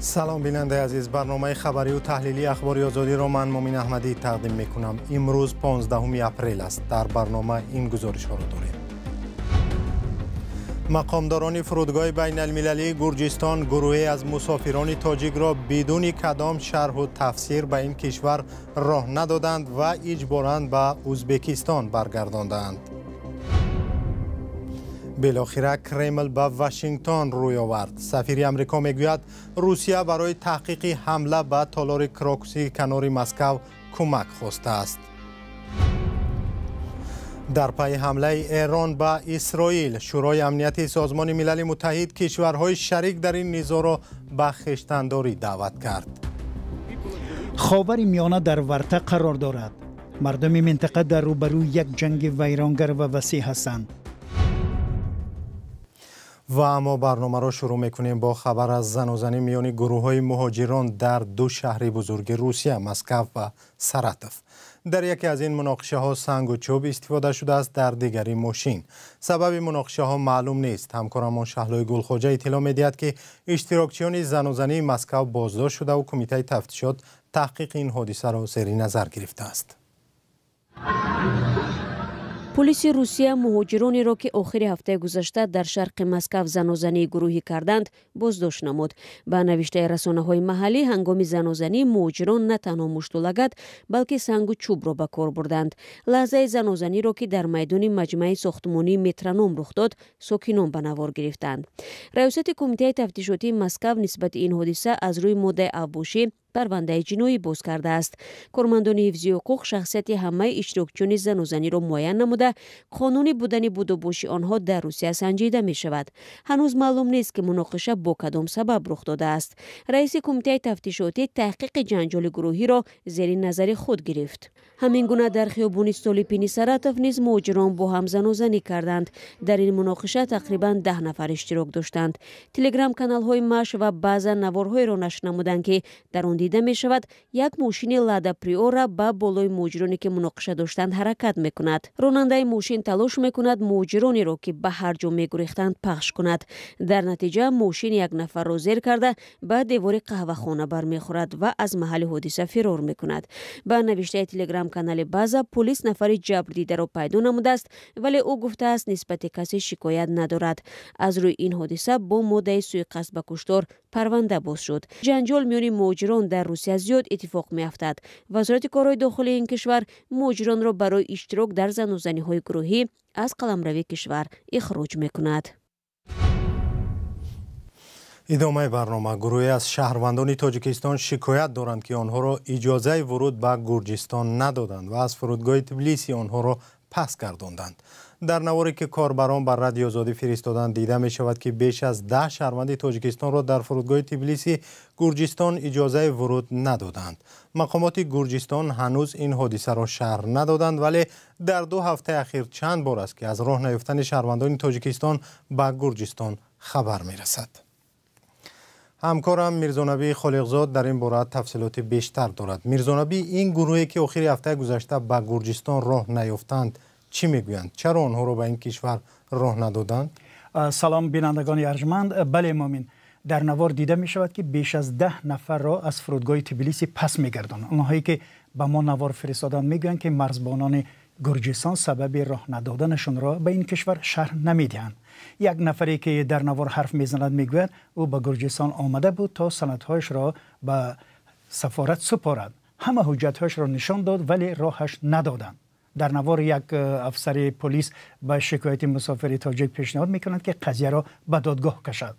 سلام بیننده عزیز، برنامه خبری و تحلیلی اخبار آزادی را من مومین احمدی تقدیم می کنم. امروز 15 اپریل است. در برنامه این گزارش ها را داریم. مقامداران فرودگاه بین المللی گرجستان گروهی از مسافران تاجیک را بدون کدام شرح و تفسیر به این کشور راه ندادند و اجباراً به ازبکستان برگرداندند. بالاخره کرمل به واشنگتن روی آورد. سفیر امریکا میگوید روسیه برای تحقیق حمله به تالار کراکوسی کنار مسکو کمک خواسته است. در پی حمله ایران به اسرائیل، شورای امنیت سازمان ملل متحد کشورهای شریک در این نزاع را به خویشتنداری دعوت کرد. خاور میانه در ورطه قرار دارد. مردم منطقه در روبروی یک جنگ ویرانگر و وسیع هستند. و اما برنامه را شروع میکنیم با خبر از زن و زنی میان گروه های مهاجران در دو شهر بزرگ روسیه، مسکو و سراتف. در یکی از این مناقشه ها سنگ و چوب استفاده شده است، در دیگری ماشین. سبب مناقشه ها معلوم نیست. همکارمان شهلای گلخوجه اطلاع میدهد که اشتراکچیان زن و زنی مسکو بازداشت شده و کمیته تفتیشات تحقیق این حادثه را زیر نظر گرفته است. پلیس روسیه مهاجرانی را که آخر هفته گذشته در شرق مسکو زنازنی گروهی کردند بازداشت نمود. به نوشته رسانه‌های محلی، هنگام زنازنی مهاجران نه تنها مشت و لگد بلکه سنگ و چوب را به کار بردند. لحظه زنازنی را که در میدان مجمع ساختمانی مترونوم رخ داد، ساکنان به نوار گرفتند. رئیست کمیته تفتیشاتی مسکو نسبت این حادثه از روی ماده ابوشی پرونده جنایی باز کرده است. کارمندان حفظی حقوق شخصیت همه اشتراکچیان زن و زنی را معین نموده قانونی بودن بود و باشی آنها در روسیه سنجیده می شود. هنوز معلوم نیست که مناقشه با کدام سبب رخ داده است. رئیس کمیته تفتیشاتی تحقیق جنجال گروهی را زیر نظر خود گرفت. همین گونه در خیابان استولیپینی سراتف نیز مهاجران با هم زن و زنی کردند. در این مناقشه تقریبا 10 نفر اشتراک داشتند. تلگرام کانال های ماش و بعضا نوارهای را نشر نمودند که در آن دیده می شود یک ماشین لادا پریورا با بالای مهاجرانی که مناقشه داشتند حرکت می کند. راننده ماشین تلاش می کند مهاجرانی را که به هر جا می گریختند پخش کند. در نتیجه ماشین یک نفر را زیر کرده به دیوار قهوه خانه برمیخورد و از محل حادثه فرار می کند. با نوشته تلگرام کانال بازا، پلیس نفر جبر دیده را پیدا نموده است، ولی او گفته است نسبت کسی شکایت ندارد. از روی این حادثه با مدعی سوءقصد به کشتار پرونده باز شد. جنجال میان مهاجران در روسیه زیاد اتفاق میافتد. وزارت کارهای داخلی این کشور مهاجران را برای اشتراک در زن و زنی های گروهی از قلمروی کشور اخراج میکند. ادامه برنامه. گروهی از شهروندان تاجیکستان شکایت دارند که آنها را اجازه ورود به گرجستان ندادند و از فرودگاه تبلیسی آنها را پس گرداندند. در نواری که کاربران بر رادیو آزادی فرستادند دیده می شود که بیش از 10 شهروند تاجیکستان را در فرودگاه تبلیسی گرجستان اجازه ورود ندادند. مقامات گرجستان هنوز این حادثه را شرح ندادند، ولی در 2 هفته اخیر چند بار است که از راه نیفتن شهروندان تاجیکستان به گرجستان خبر می رسد. همکارم میرزانبی خالقزاد در این باره تفصیلات بیشتر دارد. میرزانبی، این گروهی که آخر هفته گذشته به گرجستان راه نیافتند چی میگویند؟ چرا آنها را به این کشور راه ندادند؟ سلام بینندگان ارجمند. بله مومین، در نوار دیده می شود که بیش از 10 نفر را از فرودگاه تبلیسی پس میگردند. آنهایی که به ما نوار فرستادند میگویند که مرزبانان گرجستان سبب راه ندادنشون را به این کشور شرح نمیدهند. یک نفری که در نوار حرف میزند میگوید او به گرجستان آمده بود تا سندهایش را به سفارت سپارد. همه حجتهایش را نشان داد ولی راهش ندادند. در نوار یک افسر پلیس به شکایت مسافر تاجیک پیشنهاد میکند که قضیه را به دادگاه کشد.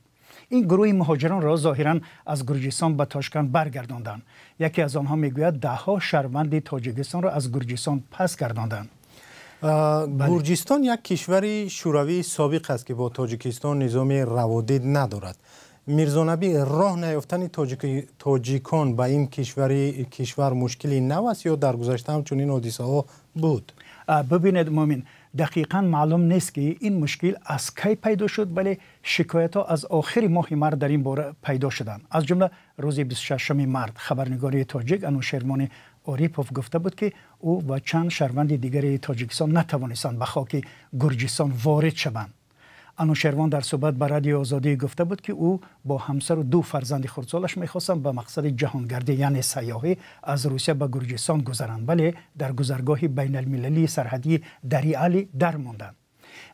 این گروه مهاجران را ظاهرا از گرجستان به تاشکند برگرداندند. یکی از آنها میگوید 10 شهروند تاجیکستان را از گرجستان پس گرداندند. گرجستان یک کشور شوروی سابق است که با تاجیکستان نظام روادید ندارد. میرزانبی، راه نیافتن تاجیکان به این کشور مشکلی نو است یا در گذشته هم چنین حادثه ها بود؟ ببینید مومین، دقیقا معلوم نیست که این مشکل از کی پیدا شد، ولی شکایت ها از آخر ماه مارس در این باره پیدا شدند. از جمله روز 26 مارس خبرنگاری تاجیک انوشیرمان اوریپوف گفته بود که او و چند شهروند دیگر تاجیکستان نتوانستند به خاک گرجستان وارد شوند. انوشیروان در صحبت با رادیو آزادی گفته بود که او با همسر و 2 فرزند خردسالش می‌خواستند به مقصد جهانگردی یعنی سیاحی از روسیه به گرجستان گذرند، ولی در گذرگاه بین المللی سرحدی دری علی در ماندند.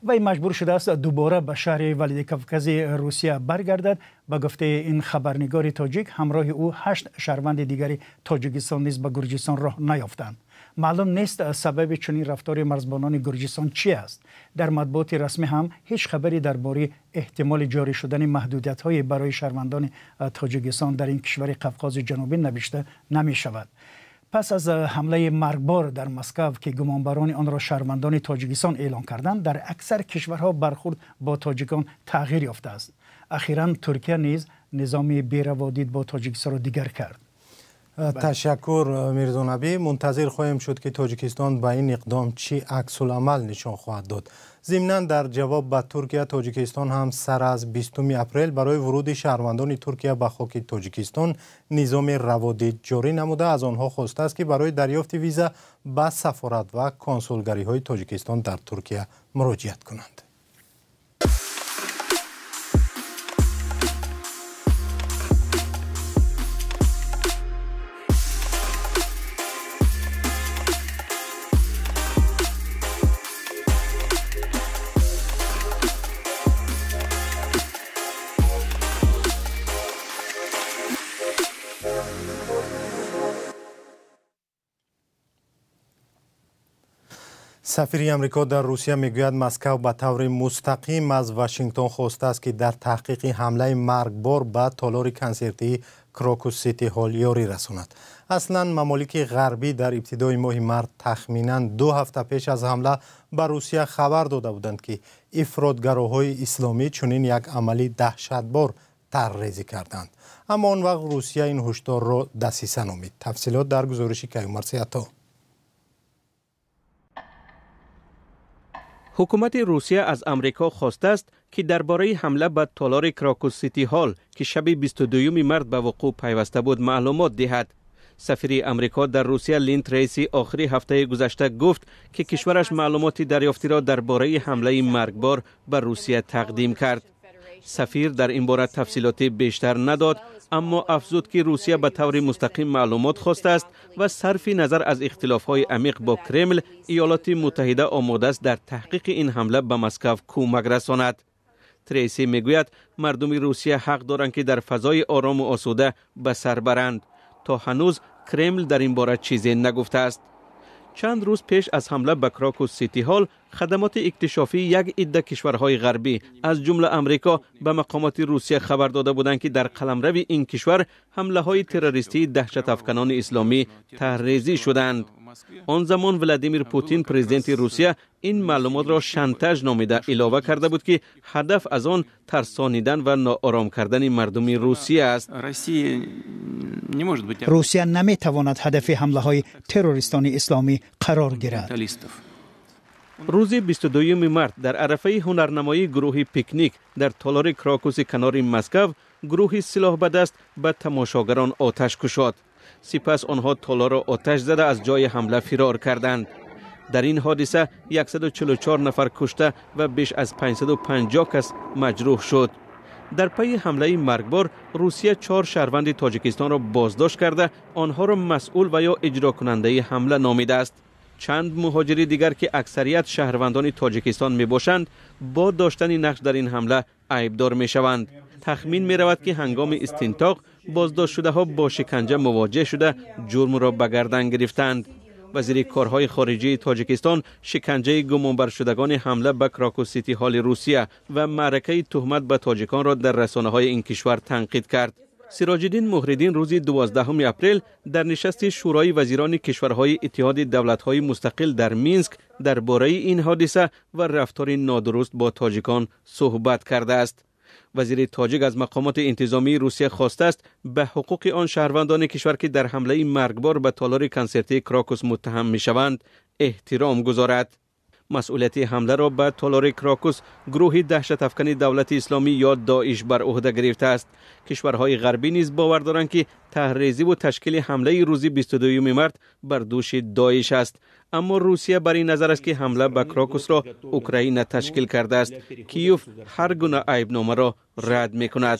وی مجبور شده است دوباره به شهر ولادیکاوکاز روسیه برگردد. به گفته این خبرنگار تاجیک همراه او 8 شهروند دیگری تاجیکستان نیز به گرجستان راه نیافتند. معلوم نیست سبب چنین رفتار مرزبانان گرجستان چی است. در مطبوعات رسمی هم هیچ خبری درباره احتمال جاری شدن محدودیت‌های برای شهروندان تاجیکستان در این کشور قفقاز جنوبی نوشته نمی شود. پس از حمله مرگبار در مسکو که گمانبران آن را شهروندان تاجیکستان اعلام کردند، در اکثر کشورها برخورد با تاجیکان تغییر یافته است. اخیراً ترکیه نیز نظام بی‌روادید با تاجیکستان را دیگر کرد. تشکر میرزا نبی. منتظر خواهیم شد که تاجیکستان با این اقدام چی عکس العمل نشان خواهد داد. ضمناً در جواب به ترکیه، تاجیکستان هم سر از 20 اپریل برای ورود شهروندان ترکیه به خاک تاجیکستان نظام روادید جاری نموده از آنها خواسته است که برای دریافت ویزا به سفارت و کنسولگری‌های تاجیکستان در ترکیه مراجعت کنند. سفیر امریکا در روسیه میگوید مسکو به طور مستقیم از واشنگتن خواسته است که در تحقیق حمله مرگبار به تالار کنسرتی کراکوس سیتی هال یاری رساند. اصلا ممالک غربی در ابتدای ماه مارس تخمینا 2 هفته پیش از حمله به روسیه خبر داده بودند که افراطگراهای اسلامی چنین یک عملی دهشتبار طرحریزی کردند. اما آن وقت روسیه این هشدار را دسیسه نامید. تفصیلات در گزارش کیومرث عطا. حکومت روسیه از امریکا خواسته است که درباره حمله به تالار کراکوس سیتی هال که شب 22 مارس به وقوع پیوسته بود معلومات دهد. سفیر امریکا در روسیه لین تریسی آخری هفته گذشته گفت که کشورش معلوماتی دریافتی را درباره حمله مرگبار به روسیه تقدیم کرد. سفیر در این باره تفصیلات بیشتر نداد، اما افزود که روسیه به طور مستقیم معلومات خواسته است و صرف نظر از اختلاف‌های عمیق با کرمل، ایالات متحده آماده است در تحقیق این حمله به مسکو کمک رساند. تریسی میگوید مردم روسیه حق دارند که در فضای آرام و آسوده به سر برند. تا هنوز کرمل در این باره چیزی نگفته است. چند روز پیش از حمله به کراکوس سیتی هال، خدمات اکتشافی یک عده کشورهای غربی از جمله امریکا به مقامات روسیه خبر داده بودند که در قلمرو این کشور حمله های تروریستی دهشت افکنان اسلامی طرحریزی شدند. آن زمان ولادیمیر پوتین پرزیدنت روسیه این معلومات را شانتاژ نامیده علاوه کرده بود که هدف از آن ترسانیدن و ناآرام کردن مردم روسیه است. روسیه نمیتواند هدف حمله های تروریستان اسلامی قرار گیرد. روز 22 مارس در عرفه هنرنمایی گروه پیکنیک در تالار کراکوس کنار مسکو، گروه سلاح به دست به تماشاگران آتش گشاد. سپس آنها تالار را آتش زده از جای حمله فرار کردند. در این حادثه 144 نفر کشته و بیش از 550 کس مجروح شد. در پی حمله مرگبار، روسیه 4 شهروند تاجیکستان را بازداشت کرده آنها را مسئول و یا اجرا کننده حمله نامیده است. چند مهاجر دیگر که اکثریت شهروندان تاجیکستان می باشند با داشتن نقش در این حمله عیبدار می شوند. تخمین می رود که هنگام استنطاق بازداشت شده ها با شکنجه مواجه شده جرم را به گردن گرفتند. وزیر کارهای خارجه تاجیکستان شکنجه گمانبر شدگان حمله به کراکوس سیتی هال روسیه و معرکه تهمت به تاجیکان را در رسانه‌های این کشور تنقید کرد. سراج الدین مهرالدین روز 12 اپریل در نشست شورای وزیران کشورهای اتحاد دولت‌های مستقل در مینسک درباره این حادثه و رفتار نادرست با تاجیکان صحبت کرده است. وزیر تاجیک از مقامات انتظامی روسیه خواسته است به حقوق آن شهروندان کشور که در حمله مرگبار به تالار کنسرتی کراکوس متهم می‌شوند احترام گذارد. مسئولیت حمله را به تالار کراکوس گروه دهشت افکنی دولت اسلامی یا داعش بر عهده گرفته است. کشورهای غربی نیز باور دارند که طرحریزی و تشکیل حمله روز 22 مارت بر دوش داعش است. اما روسیه بر این نظر است که حمله به کراکوس را اوکراین تشکیل کرده است. کیوف هر گونه عیبنامه را رد می‌کند.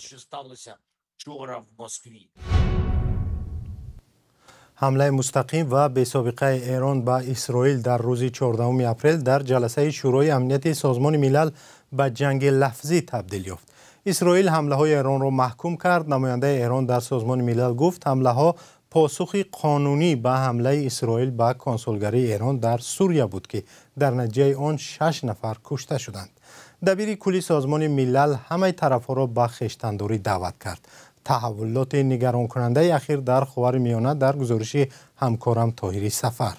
حمله مستقیم و بی‌سابقه ایران به اسرائیل در روز 14 اپریل در جلسه شورای امنیت سازمان ملل به جنگ لفظی تبدیل یافت. اسرائیل حمله های ایران را محکوم کرد. نماینده ایران در سازمان ملل گفت حمله ها پاسخی قانونی به حمله اسرائیل به کنسولگری ایران در سوریه بود که در نتیجه آن 6 نفر کشته شدند. دبیر کلی سازمان ملل همه طرف‌ها را به خویشتن‌داری دعوت کرد. تحولات نگران کننده اخیر در خاورمیانه در گزارش همکارم طاهری سفر.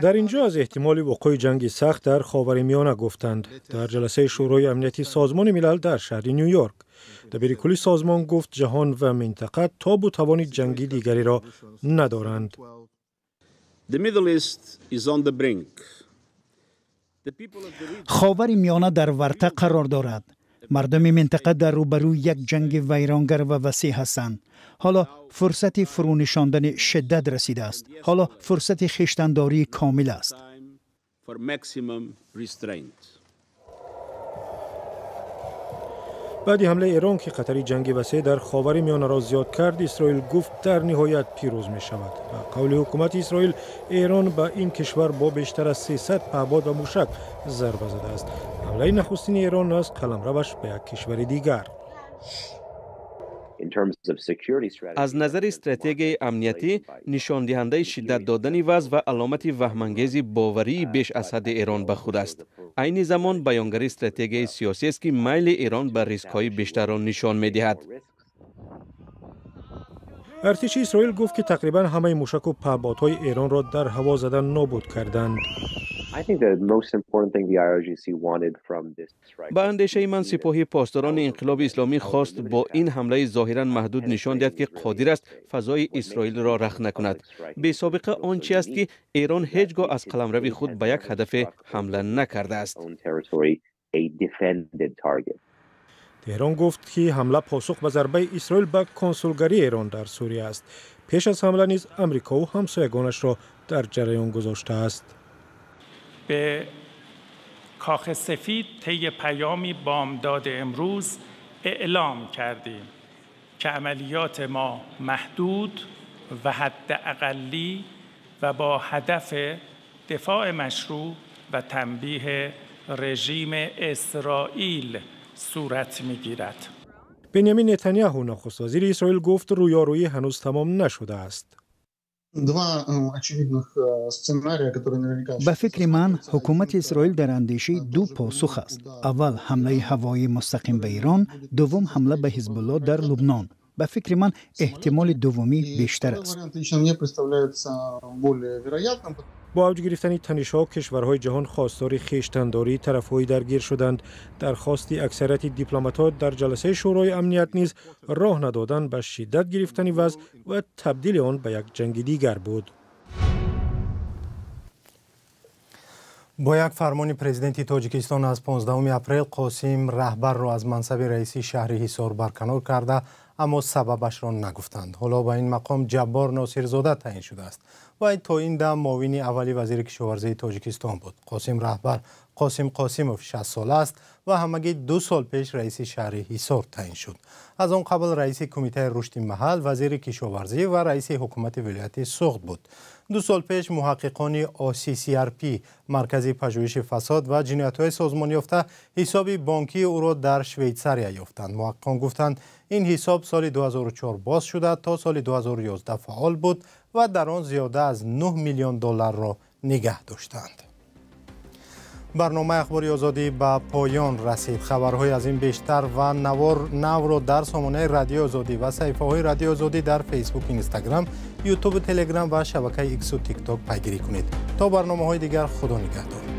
در اینجا از احتمال وقوع جنگ سخت در خاورمیانه گفتند در جلسه شورای امنیتی سازمان ملل در شهر نیویورک. دبیر کلی سازمان گفت جهان و منطقه تاب و توان جنگی دیگری را ندارند. خاورمیانه در ورطه قرار دارد. مردم منطقه در روبروی یک جنگ ویرانگر و وسیع هستند. حالا فرصت فرونشاندن شدت رسیده است. حالا فرصت خویشتن‌داری کامل است. بعد حمله ایران که خطر جنگ وسیع در خاورمیانه را زیاد کرد، اسرائیل گفت در نهایت پیروز می شود. به قول حکومت اسرائیل، ایران به این کشور با بیشتر از 300 پهپاد و موشک ضربه زده است. حمله نخستین ایران از قلمروش به یک کشور دیگر. از نظر استراتژی امنیتی، نشان دهنده شدت دادن وضع و علامت وهم‌انگیز باوری بیش از حد ایران به خود است. عین زمان بیانگر استراتژی سیاسی است که میل ایران به ریسک‌های بیشتر را نشان می‌دهد. ارتش اسرائیل گفت که تقریبا همه موشک و پهپادهای ایران را در هوا زدن نابود کردند. با اندیشه من سپاهی پاسداران انقلاب اسلامی خواست با این حمله ظاهرا محدود نشان دهد که قادر است فضای اسرائیل را رخ نکند. به سابقه آنچه است که ایران هیچگاه از قلمرو خود به یک هدف حمله نکرده است. تهران گفت که حمله پاسخ به ضربه اسرائیل به کنسولگری ایران در سوریه است. پیش از حمله نیز آمریکا و همسایگانش را در جریان گذاشته است. به کاخ سفید طی پیامی بامداد امروز اعلام کردیم که عملیات ما محدود و حداقلی و با هدف دفاع مشروع و تنبیه رژیم اسرائیل صورت می‌گیرد. بنیامین نتانیاهو نخست وزیر اسرائیل گفت رویارویی هنوز تمام نشده است. به فکر من حکومت اسرائیل در اندیشه دو پاسخ است. اول حمله هوایی مستقیم به ایران، دوم حمله به حزب الله در لبنان. به فکر من احتمال دومی بیشتر است. با اوج گرفتن تنش‌ها کشورهای جهان خواستار خویشتن‌داری طرف‌های درگیر شدند. درخواست اکثریت دیپلمات‌ها در جلسه شورای امنیت نیز راه ندادن به شدت گرفتن وضع و تبدیل آن به یک جنگ دیگر بود. با یک فرمان پرزیدنت تاجیکستان از 15 اپریل قاسم رهبر را از منصب رئیسی شهر حصار برکنار کرده، اما سببش را نگفتند. حالا به این مقام جبار ناصرزاده تعیین شده است. و تا این دم معاون اولی وزیر کشاورزی تاجیکستان بود. قاسم رهبر قاسم قاسموف 60 ساله است و همگی 2 سال پیش رئیس شهر حصار تعیین شد. از آن قبل رئیس کمیته رشد محل، وزیر کشاورزی و رئیس حکومت ولایت سوخت بود. 2 سال پیش محققان ACCRP مرکز پژوهش فساد و جنایت‌های سازمان یافته حساب بانکی او را در شویتزاریا یافتند. محققان گفتند این حساب سال 2004 باز شده تا سال 2011 فعال بود و در آن زیاده از 9 میلیون دلار را نگه داشتند. برنامه اخباری آزادی به پایان رسید. خبرهای از این بیشتر و نو را در سامانه رادیو آزادی و صفحه‌های رادیو آزادی در فیسبوک، اینستاگرام، یوتیوب، تلگرام و شبکه ایکس و تیک تاک پیگیری کنید. تا برنامه‌های دیگر، خدا نگهدار.